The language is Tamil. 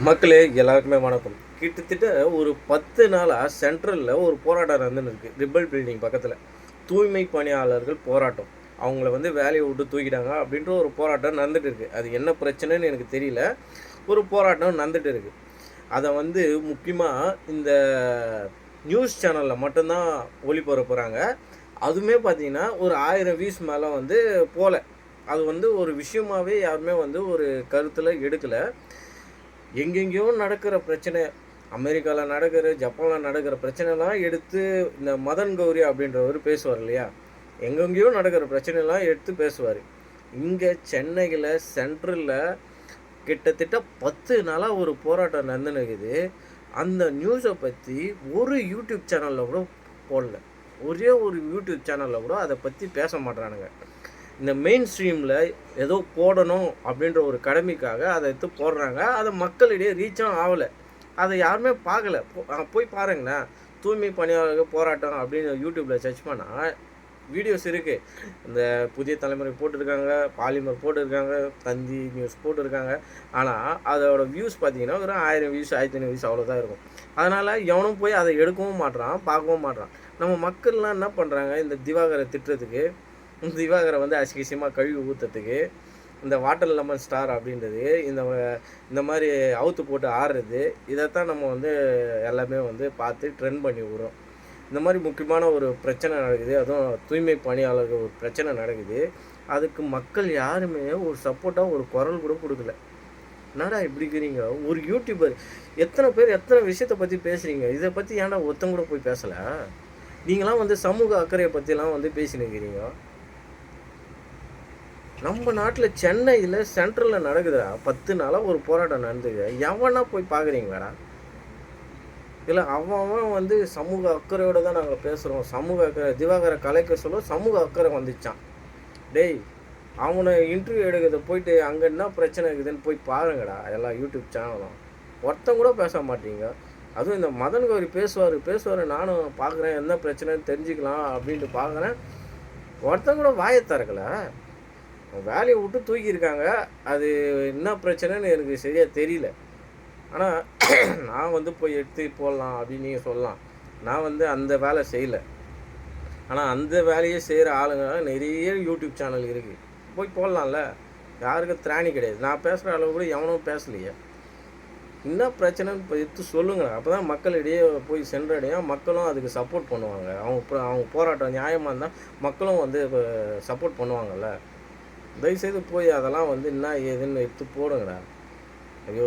மக்களே எல்லாருக்குமே வணக்கம். கிட்டத்தட்ட ஒரு 10 நாளாக சென்ட்ரலில் ஒரு போராட்டம் நடந்துன்னு இருக்குது. ரிப்பல் பில்டிங் பக்கத்தில் தூய்மை பணியாளர்கள் போராட்டம். அவங்கள வந்து வேலையை விட்டு தூக்கிட்டாங்க அப்படின்ற ஒரு போராட்டம் நடந்துகிட்டு இருக்குது. அது என்ன பிரச்சனைன்னு எனக்கு தெரியல. ஒரு போராட்டம் நடந்துகிட்டு இருக்குது. அதை வந்து முக்கியமாக இந்த நியூஸ் சேனலில் மட்டும்தான் ஒளிபரப்புகிறாங்க. அதுவுமே பார்த்தீங்கன்னா ஒரு 1000 வியூஸ் மேலே வந்து போகல. அது வந்து ஒரு விஷயமாகவே யாருமே வந்து ஒரு கருத்தில் எடுக்கலை. எங்கெங்கேயோ நடக்கிற பிரச்சனை, அமெரிக்காவில் நடக்கிற, ஜப்பானில் நடக்கிற பிரச்சனைலாம் எடுத்து இந்த மதன் கௌரி அப்படின்றவர் பேசுவார் இல்லையா? எங்கெங்கேயோ நடக்கிற பிரச்சனைலாம் எடுத்து பேசுவார். இங்கே சென்னையில் சென்ட்ரலில் கிட்டத்தட்ட 10 நாளாக ஒரு போராட்டம் நடந்துனுக்குது. அந்த நியூஸை பற்றி ஒரு யூடியூப் சேனலில் கூட போடல. ஒரே ஒரு யூடியூப் சேனலில் கூட அதை பற்றி பேச மாட்றானுங்க. இந்த மெயின் ஸ்ட்ரீமில் ஏதோ போடணும் அப்படின்ற ஒரு கடமைக்காக அதை எடுத்து போடுறாங்க. அதை மக்களிடையே ரீச்சும் ஆகலை. அதை யாருமே பார்க்கல. போய் பாருங்களேன், தூய்மை பணியாளர்கள் போராட்டம் அப்படின்னு யூடியூப்பில் சர்ச் பண்ணால் வீடியோஸ் இருக்குது. இந்த புதிய தலைமுறை போட்டிருக்காங்க, பாலிமர் போட்டிருக்காங்க, தந்தி நியூஸ் போட்டிருக்காங்க. ஆனால் அதோட வியூஸ் பார்த்தீங்கன்னா ஒரு 1000 வியூஸ் 1500 வியூஸ் அவ்வளோதான் இருக்கும். அதனால் எவனும் போய் அதை எடுக்கவும் மாட்றான், பார்க்கவும் மாட்றான். நம்ம மக்கள்லாம் என்ன பண்ணுறாங்க, இந்த திவாகரை திட்டுறதுக்கு, திவாகரை வந்து அசிங்கமாக கழுவி ஊற்றுறதுக்கு, இந்த வாட்டர் லெமன் ஸ்டார் அப்படின்றது, இந்த மாதிரி அவுத்து போட்டு ஆடுறது, இதைத்தான் நம்ம வந்து எல்லாமே வந்து பார்த்து ட்ரெண்ட் பண்ணி விடுறோம். இந்த மாதிரி முக்கியமான ஒரு பிரச்சனை நடக்குது. அதுவும் தூய்மை பணியாளர்கள் ஒரு பிரச்சனை நடக்குது. அதுக்கு மக்கள் யாருமே ஒரு சப்போர்ட்டாக ஒரு குரல் கூட கொடுக்கல. என்னடா இப்படி இருக்கிறீங்க? ஒரு யூடியூபர் எத்தனை பேர் எத்தனை விஷயத்தை பற்றி பேசுகிறீங்க. இதை பற்றி ஏன்டா ஒருத்தங்க கூட போய் பேசலை? நீங்களாம் வந்து சமூக அக்கறையை பற்றிலாம் வந்து பேசினுக்கிறீங்க. நம்ம நாட்டில் சென்னையில் சென்ட்ரலில் நடக்குதுடா. 10 நாளாக ஒரு போராட்டம் நடந்துது. எவனா போய் பார்க்குறீங்களாடா? இல்லை அவன் வந்து சமூக அக்கறையோடு தான் நாங்கள் பேசுகிறோம், சமூக அக்கறை திவாகரை கலைக்க சொல்ல சமூக அக்கறை வந்துச்சான். டேய், அவனை இன்டர்வியூ எடுக்கிறத போயிட்டு அங்கே என்ன பிரச்சனை இருக்குதுன்னு போய் பாருங்கடா. எல்லா யூடியூப் சேனலும் ஒருத்தன் கூட பேச மாட்டீங்க. அதுவும் இந்த மதன் கௌரி பேசுவார், நானும் பார்க்குறேன், என்ன பிரச்சனைன்னு தெரிஞ்சுக்கலாம் அப்படின்ட்டு பார்க்குறேன். ஒருத்தன் கூட வாயை திறக்கலை. வேலையை விட்டு தூக்கியிருக்காங்க. அது என்ன பிரச்சனைன்னு எனக்கு சரியாக தெரியல. ஆனால் நான் வந்து போய் எடுத்து போடலாம் அப்படின்னு நீங்கள் சொல்லலாம். நான் வந்து அந்த வேலை செய்யலை. ஆனால் அந்த வேலையை செய்கிற ஆளுங்க நிறைய யூடியூப் சேனல் இருக்குது. போய் போடலாம்ல. யாருக்கும் திராணி கிடையாது. நான் பேசுகிற அளவு கூட எவனும் பேசலையே. என்ன பிரச்சனைன்னு இப்போ எடுத்து சொல்லுங்கள். அப்போ தான் மக்களிடையே போய் சென்றடையும். மக்களும் அதுக்கு சப்போர்ட் பண்ணுவாங்க. அவங்க போராட்டம் நியாயமாக இருந்தால் மக்களும் வந்து இப்போ சப்போர்ட் பண்ணுவாங்கள்ல. தயவுசெய்து போய் அதெல்லாம் வந்து என்ன ஏதுன்னு எடுத்து போடுங்கடா. ஐயோ,